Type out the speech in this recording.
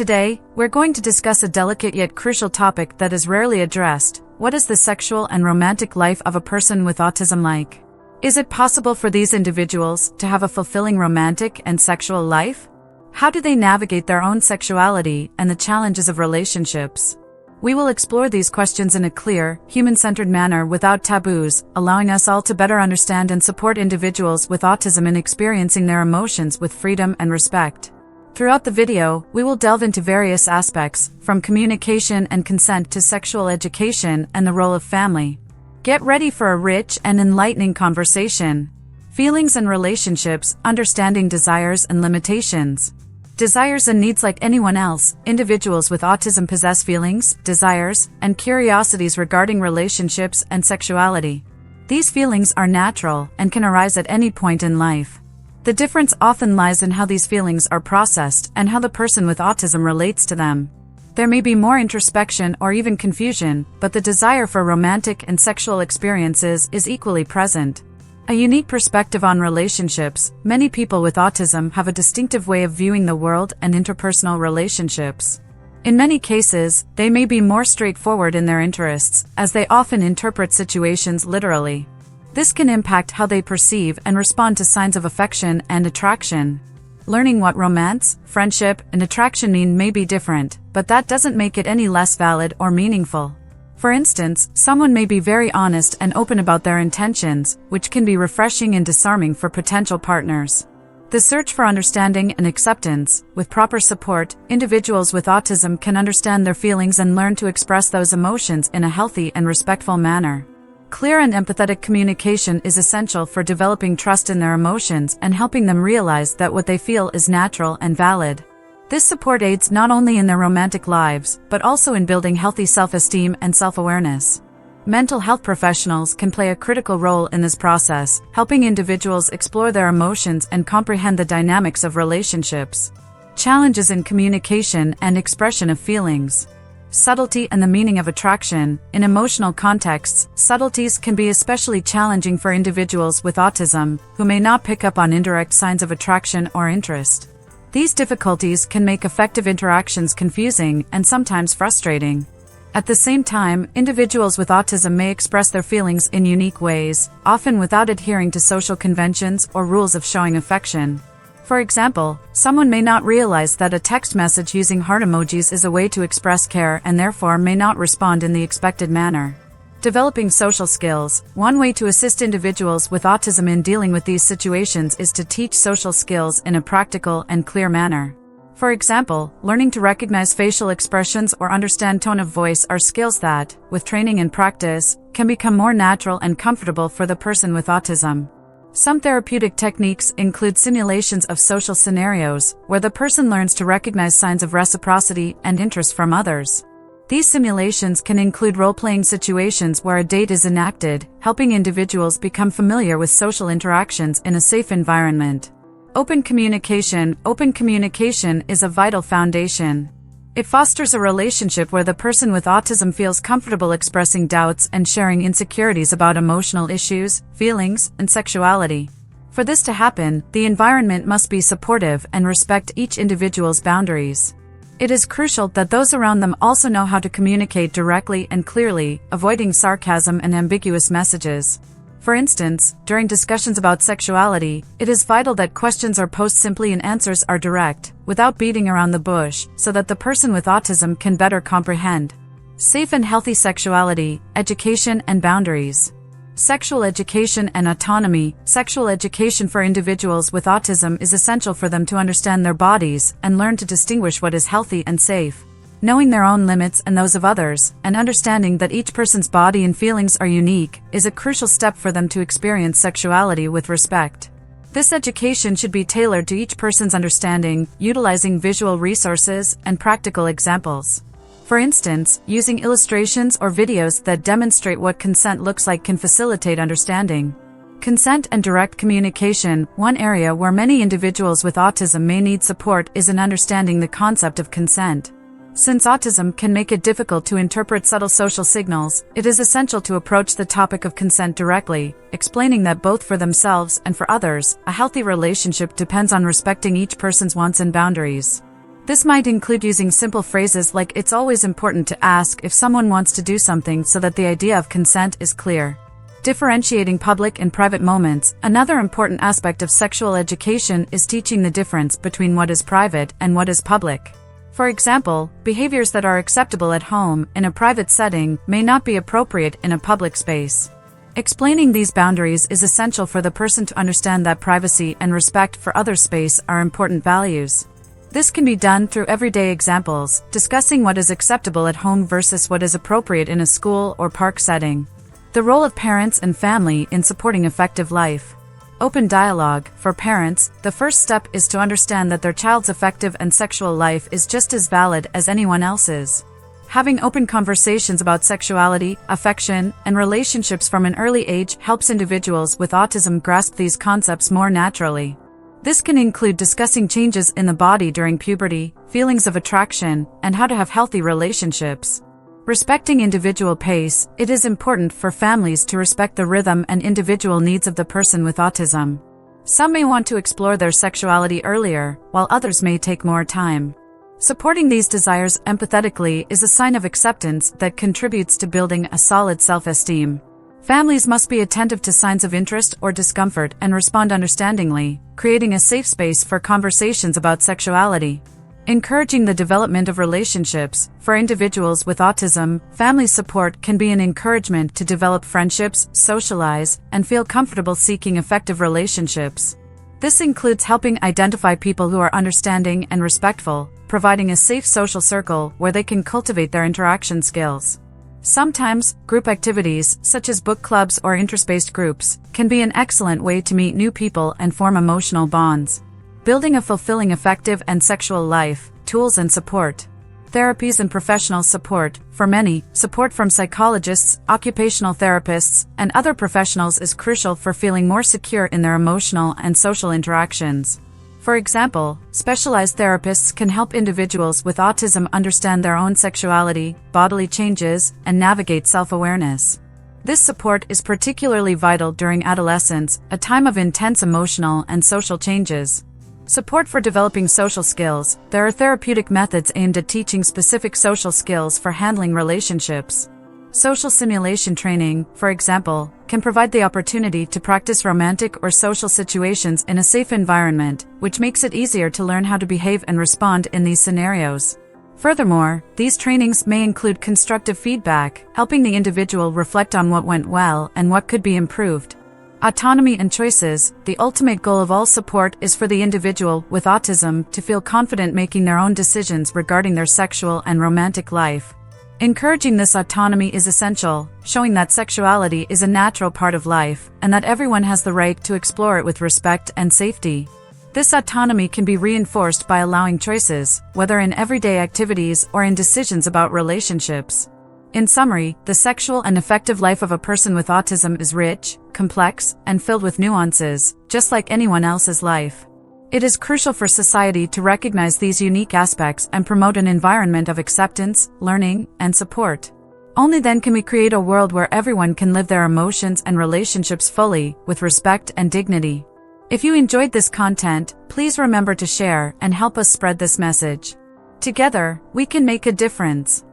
Today, we're going to discuss a delicate yet crucial topic that is rarely addressed. What is the sexual and romantic life of a person with autism like? Is it possible for these individuals to have a fulfilling romantic and sexual life? How do they navigate their own sexuality and the challenges of relationships? We will explore these questions in a clear, human-centered manner without taboos, allowing us all to better understand and support individuals with autism in experiencing their emotions with freedom and respect. Throughout the video, we will delve into various aspects, from communication and consent to sexual education and the role of family. Get ready for a rich and enlightening conversation. Feelings and relationships, understanding desires and limitations. Desires and needs like anyone else, individuals with autism possess feelings, desires, and curiosities regarding relationships and sexuality. These feelings are natural and can arise at any point in life. The difference often lies in how these feelings are processed and how the person with autism relates to them. There may be more introspection or even confusion, but the desire for romantic and sexual experiences is equally present. A unique perspective on relationships, many people with autism have a distinctive way of viewing the world and interpersonal relationships. In many cases, they may be more straightforward in their interests, as they often interpret situations literally. This can impact how they perceive and respond to signs of affection and attraction. Learning what romance, friendship, and attraction mean may be different, but that doesn't make it any less valid or meaningful. For instance, someone may be very honest and open about their intentions, which can be refreshing and disarming for potential partners. The search for understanding and acceptance, with proper support, individuals with autism can understand their feelings and learn to express those emotions in a healthy and respectful manner. Clear and empathetic communication is essential for developing trust in their emotions and helping them realize that what they feel is natural and valid. This support aids not only in their romantic lives, but also in building healthy self-esteem and self-awareness. Mental health professionals can play a critical role in this process, helping individuals explore their emotions and comprehend the dynamics of relationships. Challenges in communication and expression of feelings. Subtlety and the meaning of attraction. In emotional contexts, subtleties can be especially challenging for individuals with autism, who may not pick up on indirect signs of attraction or interest. These difficulties can make effective interactions confusing and sometimes frustrating. At the same time, individuals with autism may express their feelings in unique ways, often without adhering to social conventions or rules of showing affection. For example, someone may not realize that a text message using heart emojis is a way to express care and therefore may not respond in the expected manner. Developing social skills. One way to assist individuals with autism in dealing with these situations is to teach social skills in a practical and clear manner. For example, learning to recognize facial expressions or understand tone of voice are skills that, with training and practice, can become more natural and comfortable for the person with autism. Some therapeutic techniques include simulations of social scenarios, where the person learns to recognize signs of reciprocity and interest from others. These simulations can include role-playing situations where a date is enacted, helping individuals become familiar with social interactions in a safe environment. Open communication. Open communication is a vital foundation. It fosters a relationship where the person with autism feels comfortable expressing doubts and sharing insecurities about emotional issues, feelings, and sexuality. For this to happen, the environment must be supportive and respect each individual's boundaries. It is crucial that those around them also know how to communicate directly and clearly, avoiding sarcasm and ambiguous messages. For instance, during discussions about sexuality, it is vital that questions are posed simply and answers are direct, without beating around the bush, so that the person with autism can better comprehend. Safe and healthy sexuality, education and boundaries. Sexual education and autonomy. Sexual education for individuals with autism is essential for them to understand their bodies and learn to distinguish what is healthy and safe. Knowing their own limits and those of others, and understanding that each person's body and feelings are unique, is a crucial step for them to experience sexuality with respect. This education should be tailored to each person's understanding, utilizing visual resources and practical examples. For instance, using illustrations or videos that demonstrate what consent looks like can facilitate understanding. Consent and direct communication. One area where many individuals with autism may need support is in understanding the concept of consent. Since autism can make it difficult to interpret subtle social signals, it is essential to approach the topic of consent directly, explaining that both for themselves and for others, a healthy relationship depends on respecting each person's wants and boundaries. This might include using simple phrases like "it's always important to ask if someone wants to do something" so that the idea of consent is clear. Differentiating public and private moments. Another important aspect of sexual education is teaching the difference between what is private and what is public. For example, behaviors that are acceptable at home in a private setting may not be appropriate in a public space. Explaining these boundaries is essential for the person to understand that privacy and respect for others' space are important values. This can be done through everyday examples, discussing what is acceptable at home versus what is appropriate in a school or park setting. The role of parents and family in supporting effective life. Open dialogue. For parents, the first step is to understand that their child's affective and sexual life is just as valid as anyone else's. Having open conversations about sexuality, affection, and relationships from an early age helps individuals with autism grasp these concepts more naturally. This can include discussing changes in the body during puberty, feelings of attraction, and how to have healthy relationships. Respecting individual pace. It is important for families to respect the rhythm and individual needs of the person with autism. Some may want to explore their sexuality earlier, while others may take more time. Supporting these desires empathetically is a sign of acceptance that contributes to building a solid self-esteem. Families must be attentive to signs of interest or discomfort and respond understandingly, creating a safe space for conversations about sexuality. Encouraging the development of relationships. For individuals with autism, family support can be an encouragement to develop friendships, socialize, and feel comfortable seeking effective relationships. This includes helping identify people who are understanding and respectful, providing a safe social circle where they can cultivate their interaction skills. Sometimes, group activities, such as book clubs or interest-based groups, can be an excellent way to meet new people and form emotional bonds. Building a fulfilling, effective, and sexual life. Tools and support. Therapies and professional support. For many, support from psychologists, occupational therapists, and other professionals is crucial for feeling more secure in their emotional and social interactions. For example, specialized therapists can help individuals with autism understand their own sexuality, bodily changes, and navigate self-awareness. This support is particularly vital during adolescence, a time of intense emotional and social changes. Support for developing social skills. There are therapeutic methods aimed at teaching specific social skills for handling relationships. Social simulation training, for example, can provide the opportunity to practice romantic or social situations in a safe environment, which makes it easier to learn how to behave and respond in these scenarios. Furthermore, these trainings may include constructive feedback, helping the individual reflect on what went well and what could be improved. Autonomy and choices. The ultimate goal of all support is for the individual with autism to feel confident making their own decisions regarding their sexual and romantic life. Encouraging this autonomy is essential, showing that sexuality is a natural part of life, and that everyone has the right to explore it with respect and safety. This autonomy can be reinforced by allowing choices, whether in everyday activities or in decisions about relationships. In summary, the sexual and affective life of a person with autism is rich, complex, and filled with nuances, just like anyone else's life. It is crucial for society to recognize these unique aspects and promote an environment of acceptance, learning, and support. Only then can we create a world where everyone can live their emotions and relationships fully, with respect and dignity. If you enjoyed this content, please remember to share and help us spread this message. Together, we can make a difference.